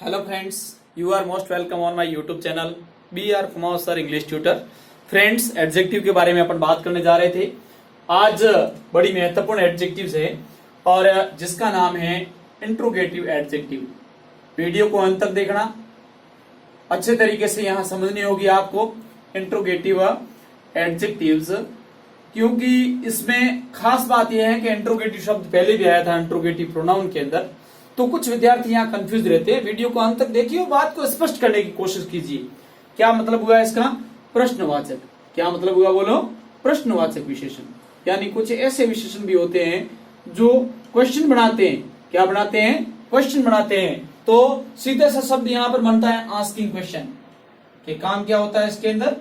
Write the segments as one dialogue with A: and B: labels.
A: Hello friends, you are most welcome on my YouTube channel B R Kumar sir English tutor. Friends, adjective के बारे में अपन बात करने जा रहे थे। आज बड़ी महत्वपूर्ण एडजेक्टिव्स है और जिसका नाम है इंट्रोगेटिव एडजेक्टिव। वीडियो को अंत तक देखना, अच्छे तरीके से यहाँ समझनी होगी आपको इंट्रोगेटिव एडजेक्टिव्स, क्योंकि इसमें खास बात यह है कि इंट्रोगेटिव शब्द पहले भी आया था इंट्रोगेटिव प्रोनाउन के अंदर। तो कुछ विद्यार्थी यहाँ कंफ्यूज रहते हैं। वीडियो को अंत तक देखिए और बात को स्पष्ट करने की कोशिश कीजिए। क्या मतलब हुआ इसका? प्रश्नवाचक। क्या मतलब हुआ बोलो? प्रश्नवाचक विशेषण। यानी कुछ ऐसे विशेषण भी होते हैं जो क्वेश्चन बनाते हैं। क्या बनाते हैं? क्वेश्चन बनाते हैं। तो सीधे सा शब्द यहाँ पर बनता है आस्किंग क्वेश्चन। कि काम क्या होता है इसके अंदर?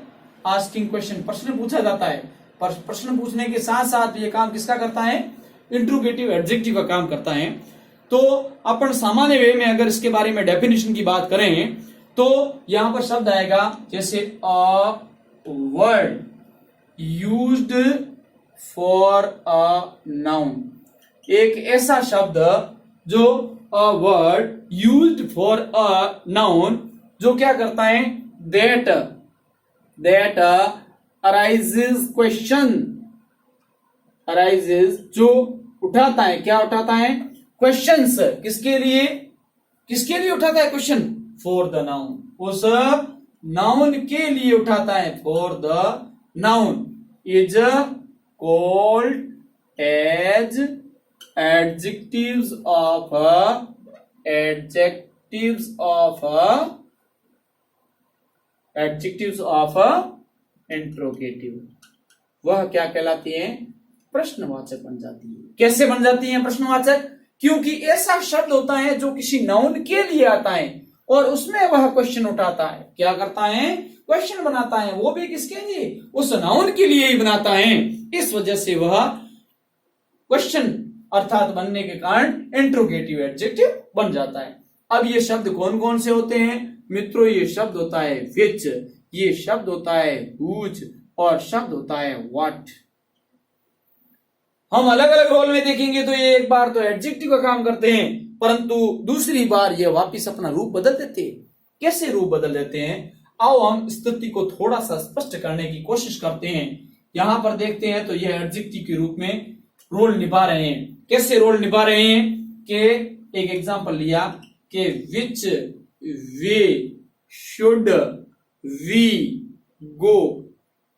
A: आस्किंग क्वेश्चन, प्रश्न पूछा जाता है। पर प्रश्न पूछने के साथ साथ ये काम किसका करता है? इंट्रोगेटिव एडजेक्टिव का काम करता है। तो अपन सामान्य वे में अगर इसके बारे में डेफिनेशन की बात करें तो यहां पर शब्द आएगा जैसे a word used for a noun. एक ऐसा शब्द जो a word used for a noun जो क्या करता है? दैट अराइजेस क्वेश्चन, अराइजेस जो उठाता है। क्या उठाता है? क्वेश्चंस। किसके लिए? किसके लिए उठाता है क्वेश्चन? For the noun. उस नाउन के लिए उठाता है। For the noun is called as adjectives of interrogative. वह क्या कहलाती है? प्रश्नवाचक बन जाती है। कैसे बन जाती है प्रश्नवाचक? क्योंकि ऐसा शब्द होता है जो किसी नाउन के लिए आता है और उसमें वह क्वेश्चन उठाता है। क्या करता है? क्वेश्चन बनाता है। वो भी किसके लिए? उस नाउन के लिए ही बनाता है। इस वजह से वह क्वेश्चन अर्थात बनने के कारण इंट्रोगेटिव एडजेक्टिव बन जाता है। अब ये शब्द कौन कौन से होते हैं मित्रों? ये शब्द होता है विच, ये शब्द होता है हुज और शब्द होता है व्हाट। हम अलग अलग रोल में देखेंगे तो ये एक बार तो एडजेक्टिव का काम करते हैं, परंतु दूसरी बार ये वापिस अपना रूप बदल देते हैं। कैसे रूप बदल देते हैं? आओ हम स्थिति को थोड़ा सा स्पष्ट करने की कोशिश करते हैं। यहां पर देखते हैं तो ये एडजेक्टिव के रूप में रोल निभा रहे हैं। कैसे रोल निभा रहे हैं? कि एक एग्जांपल लिया कि विच वे शुड वी गो।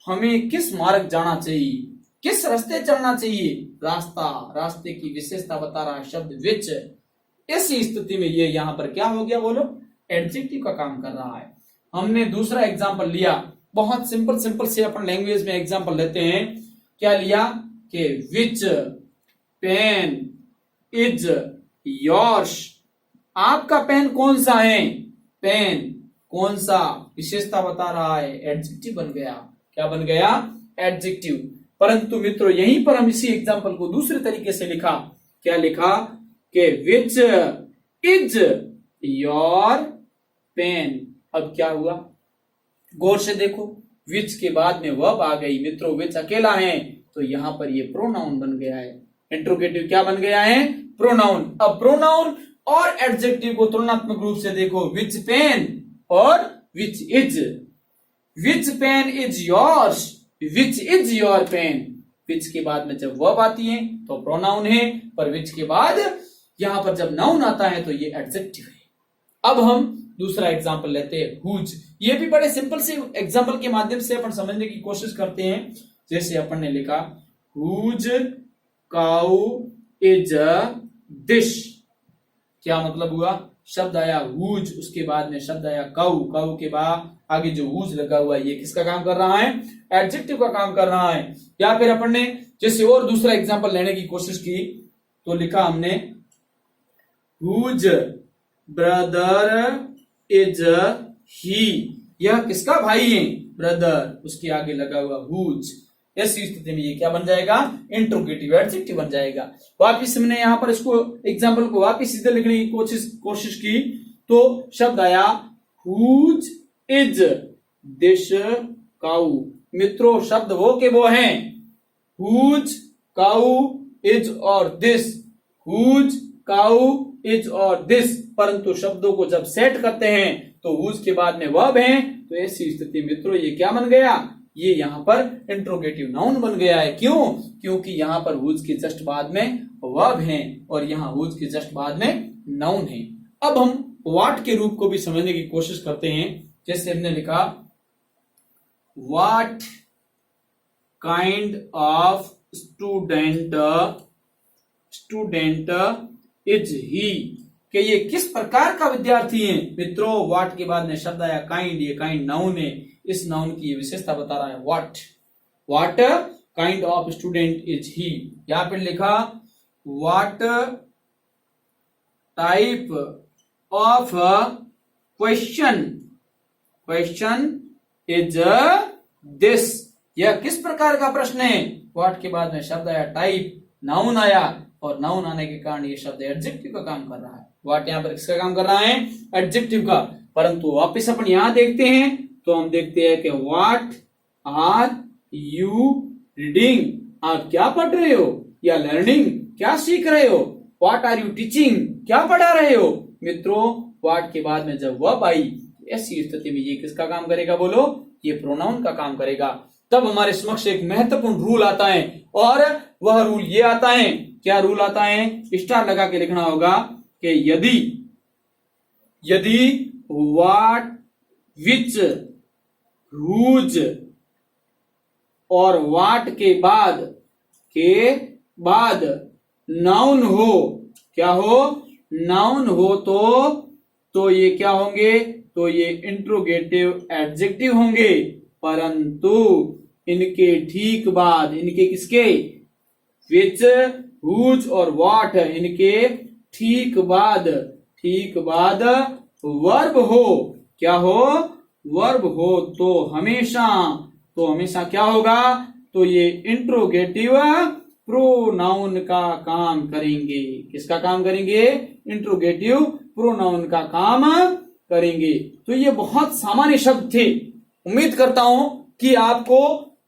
A: हमें किस मार्ग जाना चाहिए? किस रास्ते चलना चाहिए? रास्ता, रास्ते की विशेषता बता रहा है शब्द विच। ऐसी स्थिति में ये यहां पर क्या हो गया बोलो? एडजेक्टिव का काम कर रहा है। हमने दूसरा एग्जांपल लिया, बहुत सिंपल से अपन लैंग्वेज में एग्जांपल लेते हैं। क्या लिया कि विच पेन इज योर्स। आपका पेन कौन सा है? पेन कौन सा, विशेषता बता रहा है, एडजेक्टिव बन गया। क्या बन गया? एडजेक्टिव। परंतु मित्रों यहीं पर हम इसी एग्जांपल को दूसरे तरीके से लिखा। क्या लिखा? कि विच इज योर पेन। अब क्या हुआ? गौर से देखो, विच के बाद में वर्ब आ गई। मित्रों विच अकेला है तो यहां पर ये प्रोनाउन बन गया है। इंट्रोगेटिव क्या बन गया है? प्रोनाउन। अब प्रोनाउन और एडजेक्टिव को तुलनात्मक रूप से देखो, विच पेन और which is. Which pen is yours, which is your pen. Which के बाद में जब वर्ब आती है तो प्रोनाउन है, पर विच के बाद यहां पर जब नाउन आता है तो ये एडजेक्टिव है। अब हम दूसरा एग्जांपल लेते हैं, हुज। ये भी बड़े सिंपल से एग्जांपल के माध्यम से अपन समझने की कोशिश करते हैं। जैसे अपन ने लिखा whose cow is a dish. क्या मतलब हुआ? शब्द आया हुज, उसके बाद में शब्द आया काउ, काउ के बाद आगे जो हुज लगा हुआ है ये किसका काम कर रहा है? एडजेक्टिव का काम कर रहा है। या फिर अपन ने जैसे और दूसरा एग्जांपल लेने की कोशिश की तो लिखा हमने हुज ब्रदर इज ही। यह किसका भाई है? ब्रदर, उसके आगे लगा हुआ हुज। ऐसी स्थिति में ये क्या बन जाएगा? इंट्रोगेटिव एडजेक्टिव बन जाएगा। वापिस हमने यहां पर इसको एग्जांपल को वापिस सीधे लिखने की कोशिश की तो शब्द आया हुज इज दिस काउ। मित्रों शब्द वो के वो हैं, हुज काउ इज और दिस। हुज काउ इज और दिस, परंतु शब्दों को जब सेट करते हैं तो whose के बाद में वर्ब है, तो ऐसी स्थिति मित्रों ये क्या बन गया, ये यहाँ पर इंट्रोगेटिव नाउन बन गया है। क्यों? क्योंकि यहाँ पर whose के जस्ट बाद में वर्ब है और यहाँ whose के जस्ट बाद में नाउन है। अब हम व्हाट के रूप को भी समझने की कोशिश करते हैं। जैसे हमने लिखा what kind of student is he, कि ये किस प्रकार का विद्यार्थी है। मित्रों व्हाट के बाद में शब्द आया काइंड, ये काइंड नाउन है, इस नाउन की ये विशेषता बता रहा है what kind of student is he. यहां पर लिखा what type of question is this, यह किस प्रकार का प्रश्न है। व्हाट के बाद में शब्द आया टाइप, नाउन आया और नाउन आने के कारण ये शब्द एडजेक्टिव का काम कर रहा है। व्हाट यहाँ पर किसका काम कर रहा है, एडजेक्टिव का। परंतु वापिस अपन यहां देखते हैं तो हम देखते हैं कि व्हाट आर यू रीडिंग, आप क्या पढ़ रहे हो, या लर्निंग क्या सीख रहे हो, व्हाट आर यू टीचिंग क्या पढ़ा रहे हो। मित्रों व्हाट के बाद में जब वर्ब आई, ऐसी स्थिति में ये किसका काम करेगा बोलो, ये प्रोनाउन का काम करेगा। तब हमारे समक्ष एक महत्वपूर्ण रूल आता है और वह रूल ये आता है, क्या रूल आता है, स्टार लगा के लिखना होगा कि यदि व्हाट, विच, हुज और व्हाट के बाद नाउन हो, क्या हो, नाउन हो तो ये क्या होंगे, तो ये इंट्रोगेटिव एडजेक्टिव होंगे। परंतु इनके ठीक बाद, इनके किसके, विच, हुज और व्हाट, इनके ठीक बाद वर्ब हो, क्या हो, वर्ब हो तो हमेशा क्या होगा, तो ये इंट्रोगेटिव प्रोनाउन का काम करेंगे। किसका काम करेंगे, इंट्रोगेटिव प्रोनाउन का काम करेंगे। तो ये बहुत सामान्य शब्द थे। उम्मीद करता हूं कि आपको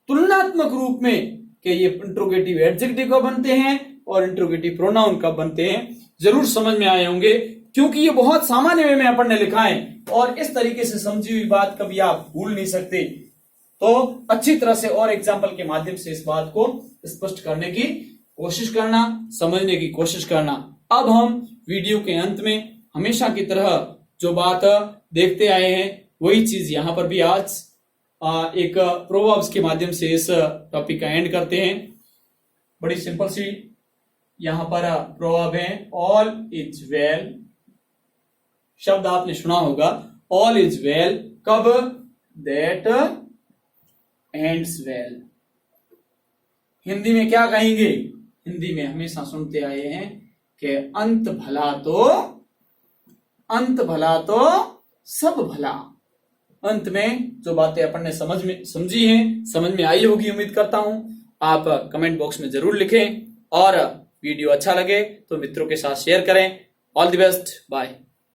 A: तुलनात्मक रूप में कि ये इंट्रोगेटिव एडजेक्टिव कब बनते हैं और इंट्रोगेटिव प्रोनाउन कब बनते हैं जरूर समझ में आए होंगे, क्योंकि ये बहुत सामान्य वे में अपन ने लिखा है और इस तरीके से समझी हुई बात कभी आप भूल नहीं सकते। तो अच्छी तरह से और एग्जाम्पल के माध्यम से इस बात को स्पष्ट करने की कोशिश करना, समझने की कोशिश करना। अब हम वीडियो के अंत में हमेशा की तरह जो बात देखते आए हैं वही चीज यहाँ पर भी आज एक प्रोवर्ब्स के माध्यम से इस टॉपिक का एंड करते हैं। बड़ी सिंपल सी यहाँ पर प्रोवर्ब है, ऑल इज वेल। शब्द आपने सुना होगा ऑल इज वेल, कब, दैट एंड्स वेल। हिंदी में क्या कहेंगे, हिंदी में हमेशा सुनते आए हैं कि अंत भला तो सब भला। अंत में जो बातें अपन ने समझी हैं, समझ में आई होगी उम्मीद करता हूं। आप कमेंट बॉक्स में जरूर लिखें और वीडियो अच्छा लगे तो मित्रों के साथ शेयर करें। All the best, bye.